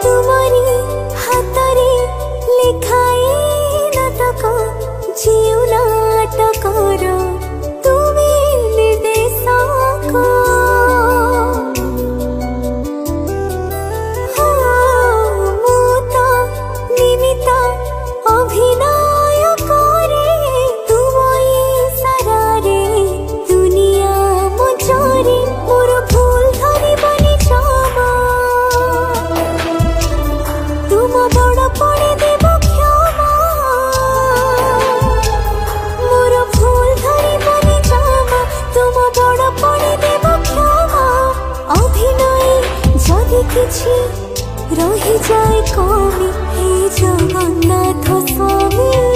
तुम्हारी हाथरे लिखाई नाटक जीव नाटकर तुम्हें निर्देशक मु तो निमित्त अभिनय करे तुम इशारारे दुनिया मजरे मोर भूल धरिबनी क्षमा तुम बड़ पड़े देव क्षमा मोर भूल धरिबनी क्षमा तुम बड़ पड़े देव क्षमा अभिनय जदि किछि रही जाए कमी हे जगन्नाथ स्वामी।